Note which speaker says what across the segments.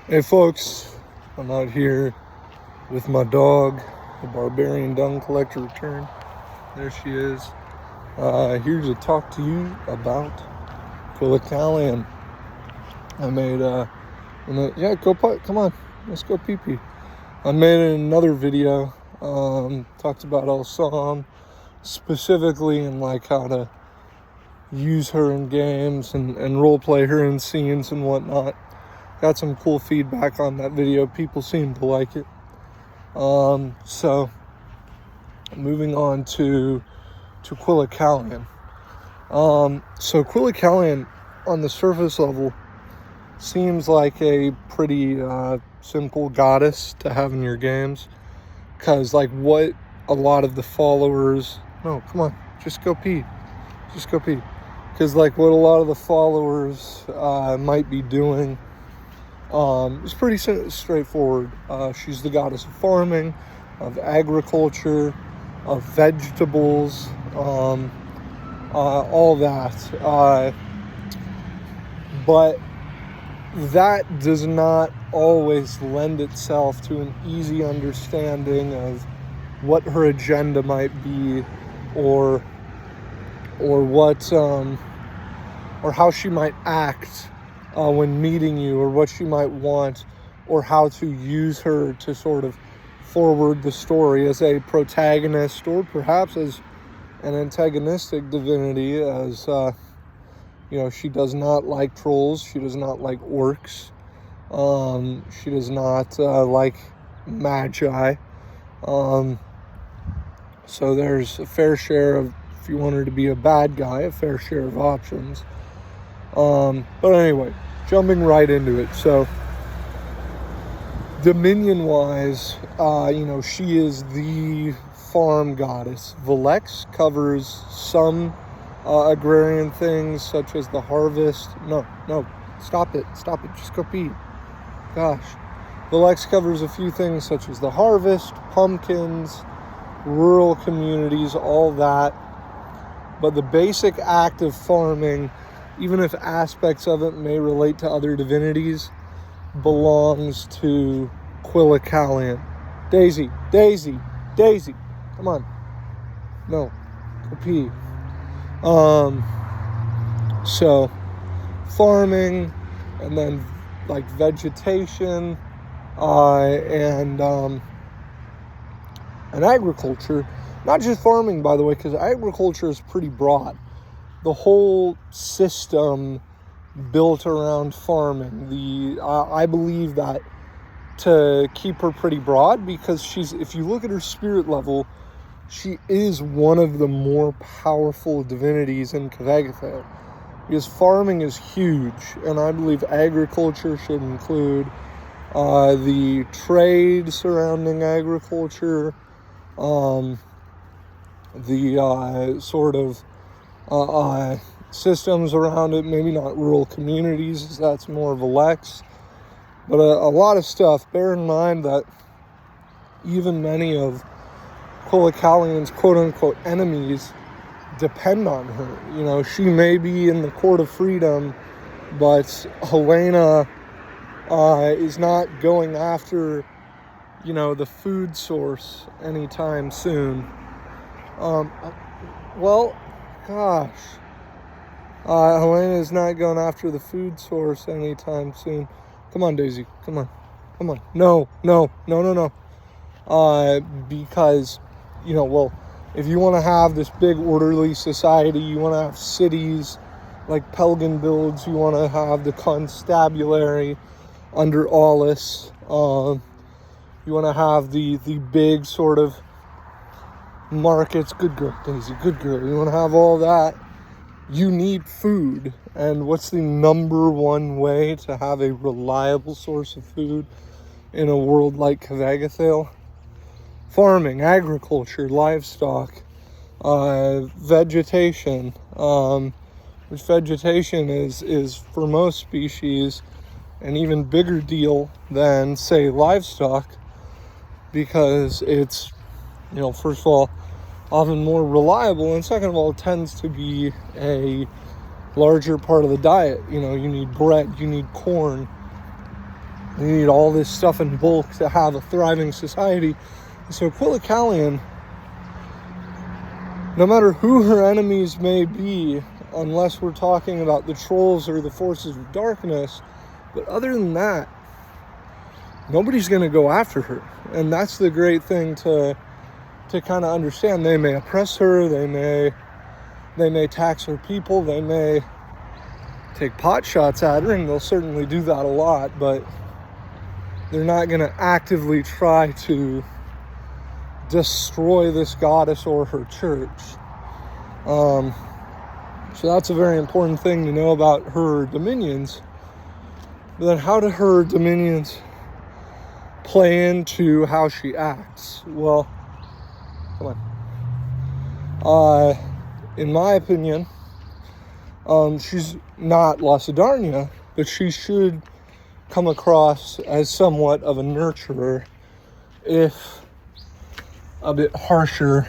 Speaker 1: Hey folks, I'm out here with my dog, the barbarian dung collector return. There she is. Here to talk to you about Quillicallian. I made come on, let's go pee pee. I made another video, talked about El Psalm, specifically in like how to use her in games and role play her in scenes and whatnot. Got some cool feedback on that video. People seem to like it. So moving on to Quillicallian. So Quillicallian on the surface level seems like a pretty simple goddess to have in your games, because like what a lot of the followers just go pee because like what a lot of the followers might be doing is pretty straightforward. She's the goddess of farming, of agriculture, of vegetables, all that. But that does not always lend itself to an easy understanding of what her agenda might be, or what or how she might act when meeting you, or what she might want, or how to use her to sort of forward the story as a protagonist, or perhaps as an antagonistic divinity, as she does not like trolls, she does not like orcs, she does not like magi, so there's a fair share of, if you want her to be a bad guy, a fair share of options. But anyway, jumping right into it. So dominion-wise, she is the farm goddess. Velex covers some agrarian things, such as the harvest. No, stop it, just go pee. Gosh. Velex covers a few things, such as the harvest, pumpkins, rural communities, all that. But the basic act of farming, even if aspects of it may relate to other divinities, belongs to Quillicallian. Daisy, come on. No, go pee. So farming, and then like vegetation, and agriculture. Not just farming, by the way, because agriculture is pretty broad. The whole system built around farming. I believe that to keep her pretty broad, because if you look at her spirit level, she is one of the more powerful divinities in Quillicallian, because farming is huge, and I believe agriculture should include the trade surrounding agriculture, the sort of systems around it, maybe not rural communities, as that's more of a Lex, but a lot of stuff. Bear in mind that even many of Quillicallian's quote-unquote enemies depend on her. She may be in the court of freedom, but Helena is not going after, the food source anytime soon. Helena is not going after the food source anytime soon. Come on, Daisy. Come on. No. Because, if you want to have this big orderly society, you want to have cities like Pelgan builds, you want to have the constabulary under Aulus, you want to have the big sort of markets. Good girl, Daisy, good girl. You want to have all that. You need food. And what's the number one way to have a reliable source of food in a world like Quillicallian? Farming, agriculture, livestock, vegetation, which vegetation is for most species an even bigger deal than, say, livestock, because it's, first of all, often more reliable, and second of all, it tends to be a larger part of the diet. You need bread, you need corn, They need all this stuff in bulk to have a thriving society. So Quillicallian, no matter who her enemies may be, unless we're talking about the trolls or the forces of darkness, but other than that, nobody's going to go after her. And that's the great thing to kind of understand. They may oppress her, they may tax her people, they may take pot shots at her, and they'll certainly do that a lot, but they're not going to actively try to destroy this goddess or her church. So that's a very important thing to know about her dominions. But then how do her dominions play into how she acts? Well, come on. In my opinion, she's not Lacedarnia, but she should come across as somewhat of a nurturer, if a bit harsher,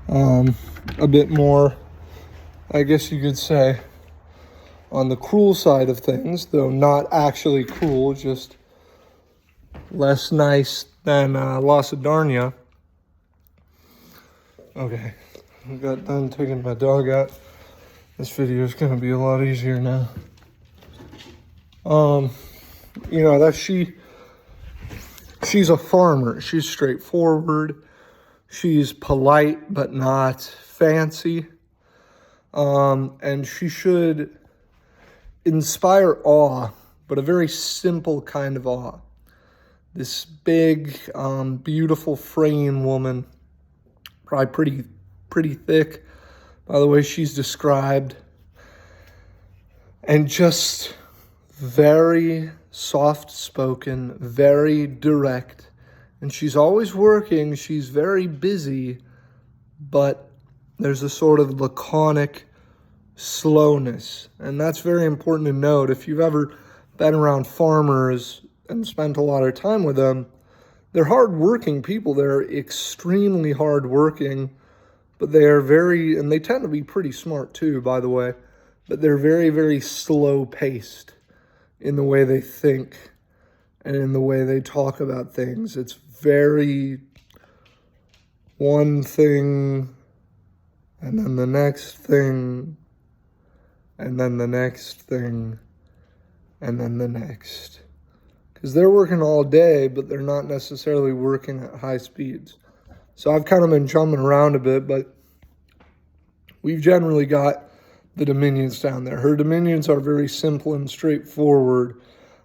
Speaker 1: a bit more, I guess you could say, on the cruel side of things, though not actually cruel, just less nice than Lacedarnia. Okay, I got done taking my dog out. This video is going to be a lot easier now. That she's a farmer. She's straightforward. She's polite, but not fancy. And she should inspire awe, but a very simple kind of awe. This big, beautiful frame woman, probably pretty thick, by the way she's described, and just very soft-spoken, very direct, and she's always working, she's very busy, but there's a sort of laconic slowness, and that's very important to note. If you've ever been around farmers and spent a lot of time with them, they're hard-working people. They're extremely hard-working, but they are and they tend to be pretty smart too, by the way, but they're very, very slow-paced in the way they think and in the way they talk about things. It's very one thing, and then the next thing, and then the next thing, and then the next. Because they're working all day, but they're not necessarily working at high speeds. So I've kind of been jumping around a bit, but we've generally got the dominions down there. Her dominions are very simple and straightforward.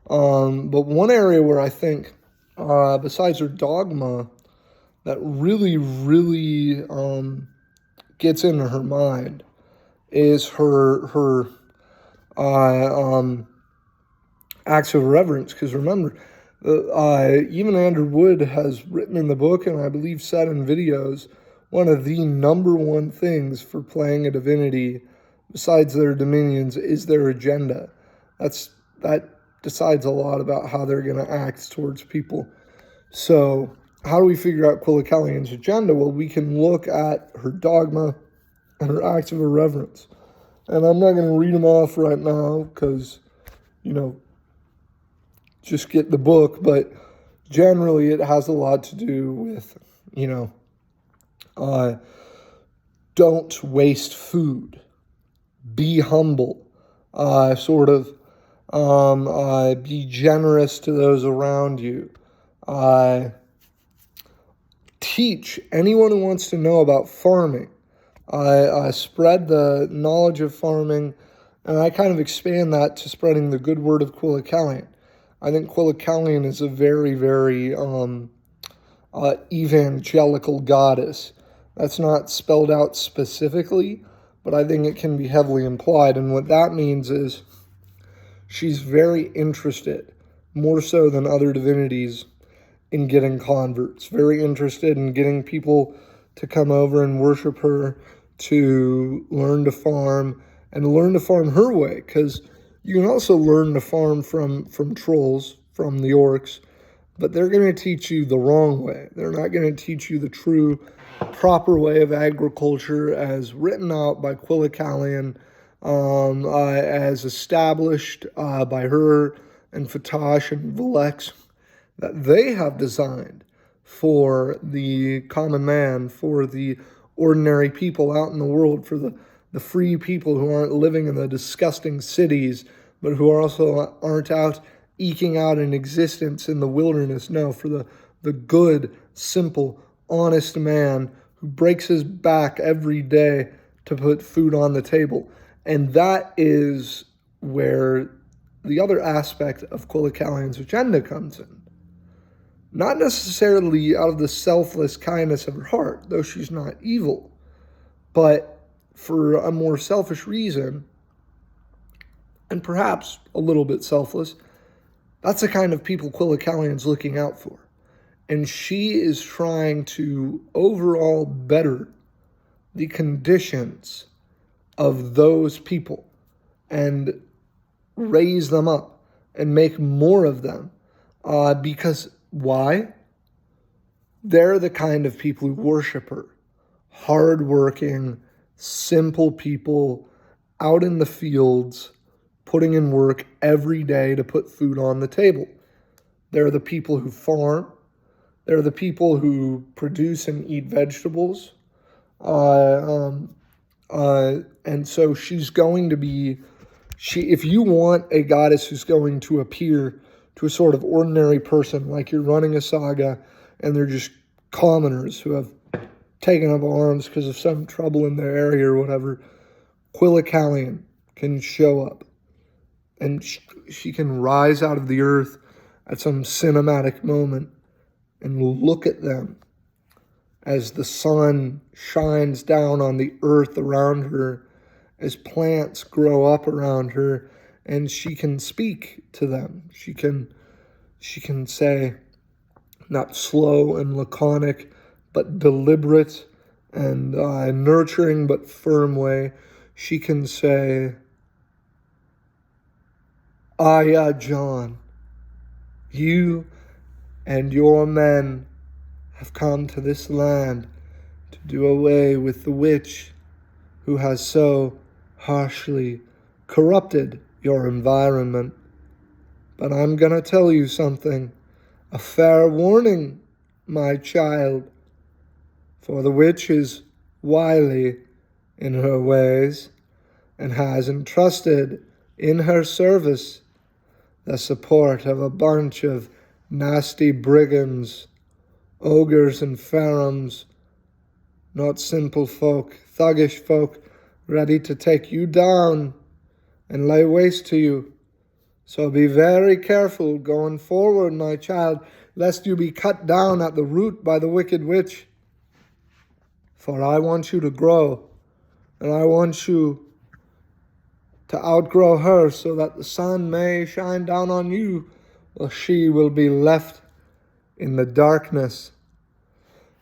Speaker 1: But one area where I think, besides her dogma, that really, really gets into her mind is her acts of reverence. Because remember, even Andrew Wood has written in the book, and I believe said in videos, one of the number one things for playing a divinity, besides their dominions, is their agenda. That decides a lot about how they're going to act towards people. So how do we figure out Quillicallian's agenda? Well, we can look at her dogma and her acts of irreverence. And I'm not going to read them off right now because, just get the book. But generally it has a lot to do with, don't waste food. Be humble. Be generous to those around you. Teach anyone who wants to know about farming. Spread the knowledge of farming, and I kind of expand that to spreading the good word of Quillicallian. I think Quillicallian is a very, very evangelical goddess. That's not spelled out specifically, but I think it can be heavily implied. And what that means is she's very interested, more so than other divinities, in getting converts. Very interested in getting people to come over and worship her, to learn to farm, and learn to farm her way. Because you can also learn to farm from trolls, from the orcs, but they're going to teach you the wrong way. They're not going to teach you the true, proper way of agriculture as written out by Quillicallian, as established by her and Fatash and Volex that they have designed for the common man, for the ordinary people out in the world, for the free people who aren't living in the disgusting cities, but who also aren't out eking out an existence in the wilderness. No, for the good, simple, honest man who breaks his back every day to put food on the table. And that is where the other aspect of Quillicallian's agenda comes in. Not necessarily out of the selfless kindness of her heart, though she's not evil, but for a more selfish reason, and perhaps a little bit selfless. That's the kind of people Quillicallian's looking out for. And she is trying to overall better the conditions of those people and raise them up and make more of them. Because why? They're the kind of people who worship her. Hardworking, simple people out in the fields, putting in work every day to put food on the table. They're the people who farm. They're the people who produce and eat vegetables. And so she's going to be, if you want a goddess who's going to appear to a sort of ordinary person, like you're running a saga and they're just commoners who have taken up arms because of some trouble in their area or whatever, Quillicallian can show up. And she can rise out of the earth at some cinematic moment and look at them as the sun shines down on the earth around her, as plants grow up around her, and she can speak to them. She can say, not slow and laconic, but deliberate and nurturing but firm way, she can say, John, you and your men have come to this land to do away with the witch who has so harshly corrupted your environment. But I'm going to tell you something, a fair warning, my child, for the witch is wily in her ways and has entrusted in her service the support of a bunch of nasty brigands, ogres and pharaohs, not simple folk, thuggish folk, ready to take you down and lay waste to you. So be very careful going forward, my child, lest you be cut down at the root by the wicked witch. For I want you to grow, and I want you to outgrow her so that the sun may shine down on you, or she will be left in the darkness.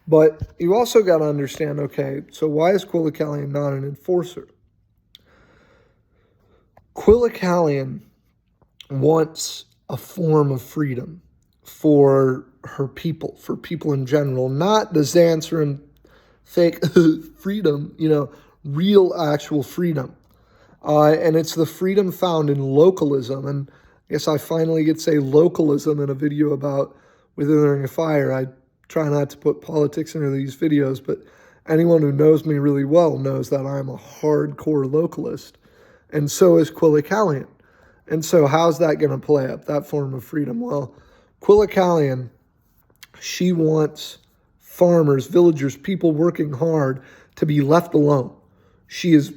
Speaker 1: But you also got to understand, okay, so why is Quillicallian not an enforcer? Quillicallian wants a form of freedom for her people, for people in general, not the Xancerin fake freedom, real actual freedom. And it's the freedom found in localism. And I guess I finally get to say localism in a video about Withering a Fire. I try not to put politics into these videos, but anyone who knows me really well knows that I'm a hardcore localist. And so is Quillicallian. And so how's that going to play up, that form of freedom? Well, Quillicallian, she wants farmers, villagers, people working hard to be left alone. She is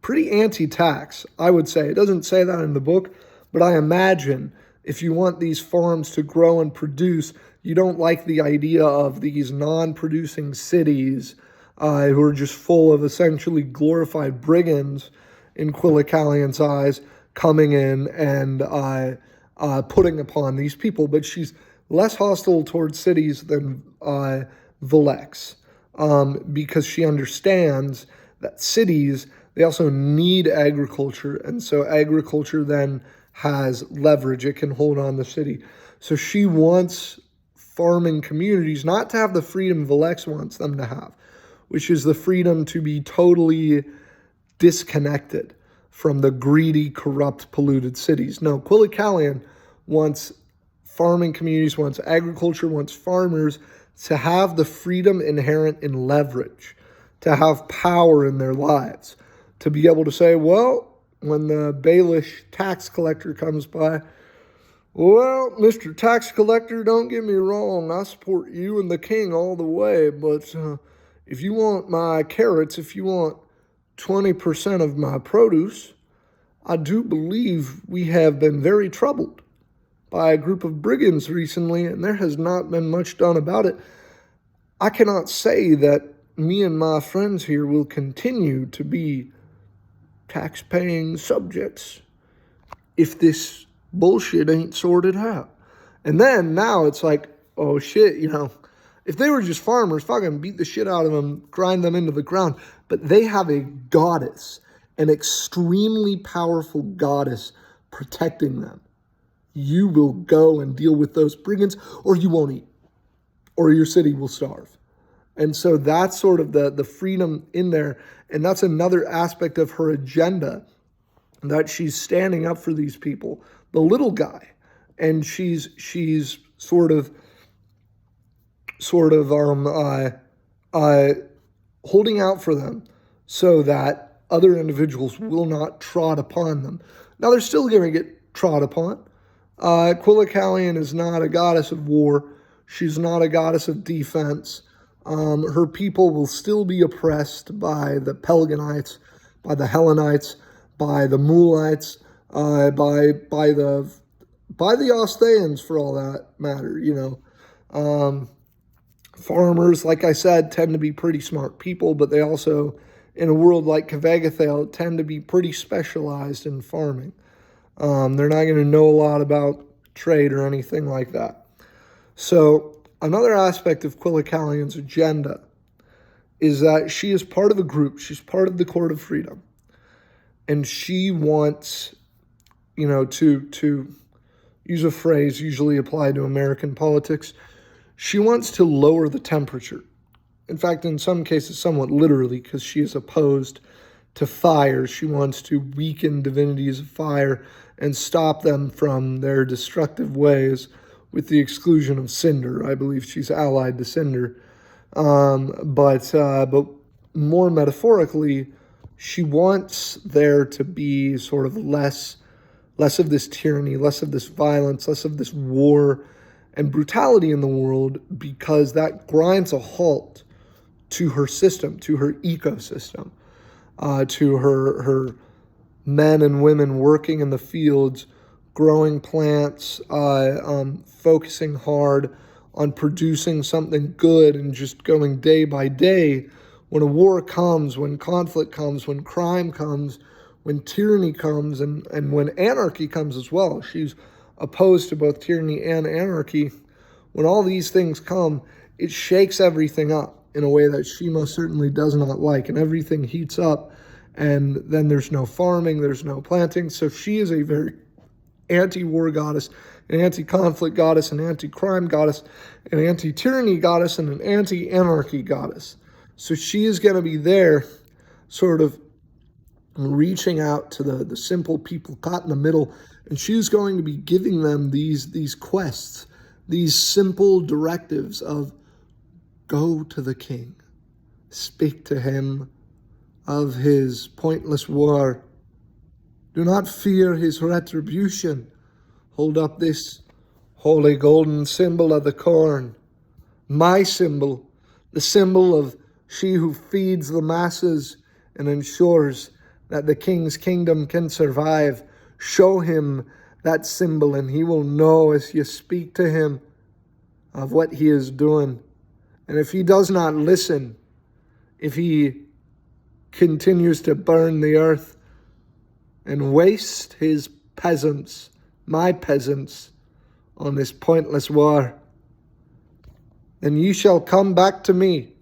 Speaker 1: pretty anti-tax, I would say. It doesn't say that in the book, but I imagine if you want these farms to grow and produce, you don't like the idea of these non-producing cities who are just full of essentially glorified brigands in Quillicallian's eyes coming in and putting upon these people. But she's less hostile towards cities than Volex because she understands that cities, they also need agriculture, and so agriculture then has leverage. It can hold on the city. So she wants farming communities not to have the freedom Volex wants them to have, which is the freedom to be totally disconnected from the greedy, corrupt, polluted cities. No, Quillicallian wants farming communities, wants agriculture, wants farmers to have the freedom inherent in leverage, to have power in their lives, to be able to say, well, when the Baelish tax collector comes by, well, Mr. Tax Collector, don't get me wrong, I support you and the king all the way, but if you want my carrots, if you want 20% of my produce, I do believe we have been very troubled by a group of brigands recently, and there has not been much done about it. I cannot say that me and my friends here will continue to be tax-paying subjects if this bullshit ain't sorted out. And then now it's like, oh shit, if they were just farmers, fucking beat the shit out of them, grind them into the ground. But they have a goddess, an extremely powerful goddess protecting them. You will go and deal with those brigands, or you won't eat, or your city will starve. And so that's sort of the freedom in there. And that's another aspect of her agenda, that she's standing up for these people, the little guy, and she's sort of holding out for them so that other individuals will not trod upon them. Now they're still going to get trod upon. Quillicallian is not a goddess of war. She's not a goddess of defense. Her people will still be oppressed by the Pelagonites, by the Hellenites, by the Mulites, by the Ostaeans, for all that matter. Farmers, like I said, tend to be pretty smart people, but they also, in a world like Quillicallian, tend to be pretty specialized in farming. They're not going to know a lot about trade or anything like that. So another aspect of Quillicallian's agenda is that she is part of a group. She's part of the Court of Freedom. And she wants, to use a phrase usually applied to American politics, she wants to lower the temperature. In fact, in some cases, somewhat literally, because she is opposed to fire. She wants to weaken divinities of fire and stop them from their destructive ways with the exclusion of cinder. I believe she's allied to cinder. But more metaphorically, she wants there to be sort of less of this tyranny, less of this violence, less of this war and brutality in the world, because that grinds a halt to her system, to her ecosystem, to her men and women working in the fields, growing plants, focusing hard on producing something good and just going day by day. When a war comes, when conflict comes, when crime comes, when tyranny comes, and when anarchy comes as well. She's opposed to both tyranny and anarchy. When all these things come, it shakes everything up in a way that she most certainly does not like, and everything heats up, and then there's no farming, there's no planting. So she is a very anti-war goddess, an anti-conflict goddess, an anti-crime goddess, an anti-tyranny goddess, and an anti-anarchy goddess. So she is going to be there sort of reaching out to the simple people caught in the middle, and she's going to be giving them these quests, these simple directives of go to the king, speak to him of his pointless war, do not fear his retribution, hold up this holy golden symbol of the corn, my symbol, the symbol of she who feeds the masses and ensures that the king's kingdom can survive. Show him that symbol, and he will know as you speak to him of what he is doing. And if he does not listen, if he continues to burn the earth and waste his peasants, my peasants, on this pointless war, then ye shall come back to me.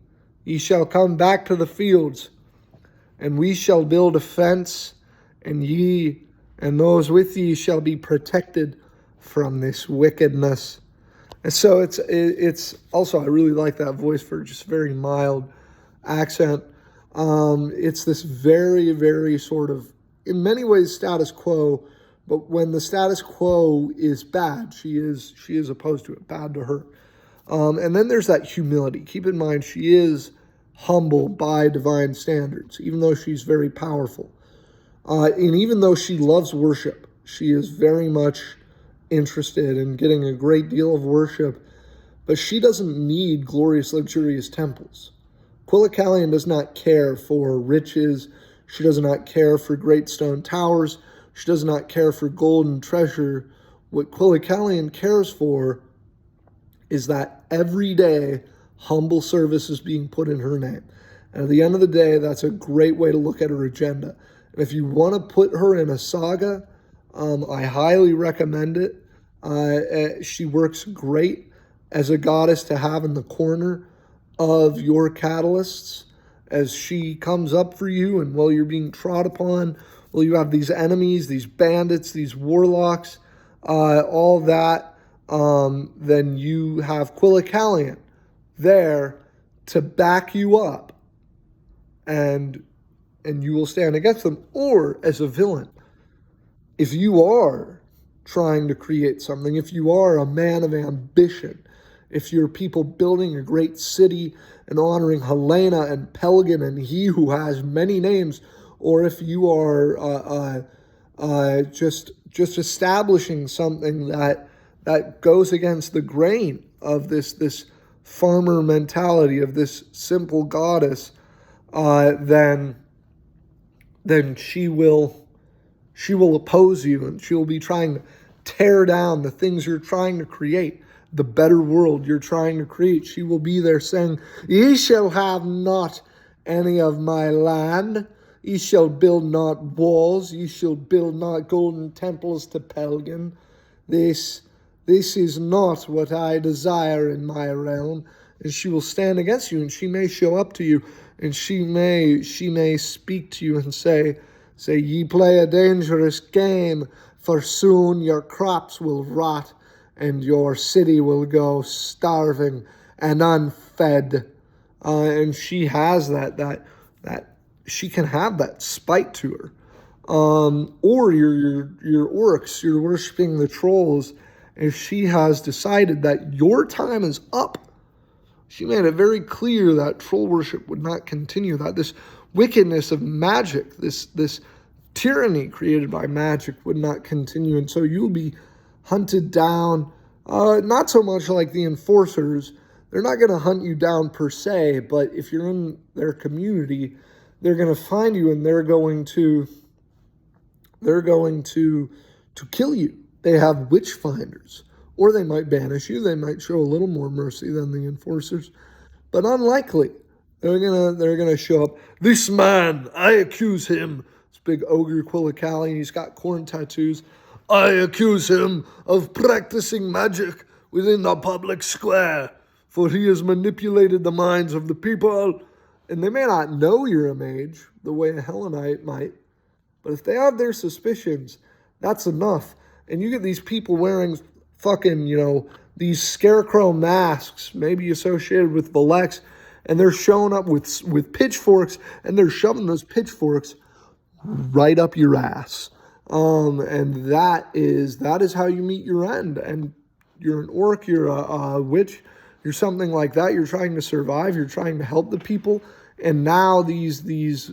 Speaker 1: Ye shall come back to the fields, and we shall build a fence, and ye and those with ye shall be protected from this wickedness. And so it's also, I really like that voice for just very mild accent. It's this very, very sort of, in many ways, status quo But when the status quo is bad, she is opposed to it, bad to her. And then there's that humility. Keep in mind, she is humble by divine standards, even though she's very powerful. And even though she loves worship, she is very much interested in getting a great deal of worship, but she doesn't need glorious, luxurious temples. Quillicallian does not care for riches. She does not care for great stone towers. She does not care for gold and treasure. What Quillicallian cares for is that every day humble service is being put in her name. And at the end of the day, that's a great way to look at her agenda. And if you want to put her in a saga, I highly recommend it. She works great as a goddess to have in the corner of your catalysts as she comes up for you, and while you're being trod upon, while you have these enemies, these bandits, these warlocks, all that, then you have Quillicallian there to back you up, and you will stand against them. Or as a villain, if you are trying to create something, if you are a man of ambition, if you're people building a great city and honoring Helena and Pelican and he who has many names, or if you are just establishing something that goes against the grain of this farmer mentality of this simple goddess, then she will oppose you, and she will be trying to tear down the things you're trying to create, the better world you're trying to create. She will be there saying, "Ye shall have not any of my land. Ye shall build not walls. Ye shall build not golden temples to Pelican. This is not what I desire in my realm." And she will stand against you, and she may show up to you, and she may speak to you and say, "Ye play a dangerous game, for soon your crops will rot, and your city will go starving and unfed." And she has that she can have that spite to her. Or your orcs, you're worshiping the trolls, and she has decided that your time is up. She made it very clear that troll worship would not continue, that this wickedness of magic, this tyranny created by magic would not continue. And so you'll be hunted down, not so much like the enforcers. They're not going to hunt you down per se, but if you're in their community, they're going to find you, and they're going to kill you. They have witch finders, or they might banish you. They might show a little more mercy than the enforcers, but unlikely. They're gonna show up. "This man, I accuse him." This big ogre Quillicallian, he's got corn tattoos. "I accuse him of practicing magic within the public square, for he has manipulated the minds of the people." And they may not know you're a mage the way a Hellenite might, but if they have their suspicions, that's enough. And you get these people wearing fucking, these scarecrow masks, maybe associated with Brodex, and they're showing up with pitchforks, and they're shoving those pitchforks right up your ass. And that is how you meet your end. And you're an orc, you're a witch, you're something like that. You're trying to survive. You're trying to help the people. And now these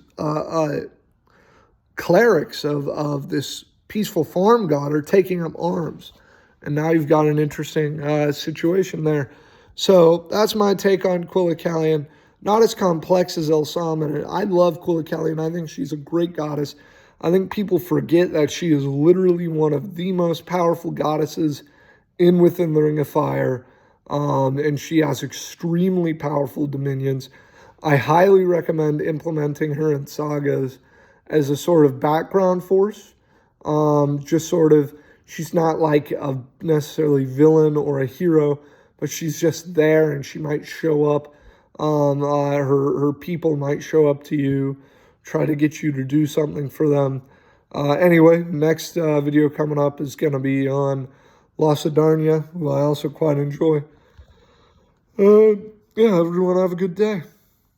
Speaker 1: clerics of this peaceful farm god are taking up arms. And now you've got an interesting situation there. So that's my take on Quillicallian. Not as complex as Elsaman. I love Quillicallian. I think she's a great goddess. I think people forget that she is literally one of the most powerful goddesses within the Ring of Fire. And she has extremely powerful dominions. I highly recommend implementing her in sagas as a sort of background force. She's not like a necessarily villain or a hero, but she's just there, and she might show up. Her people might show up to you, try to get you to do something for them. Anyway, next video coming up is going to be on Lacedarnia, who I also quite enjoy. Yeah, everyone have a good day.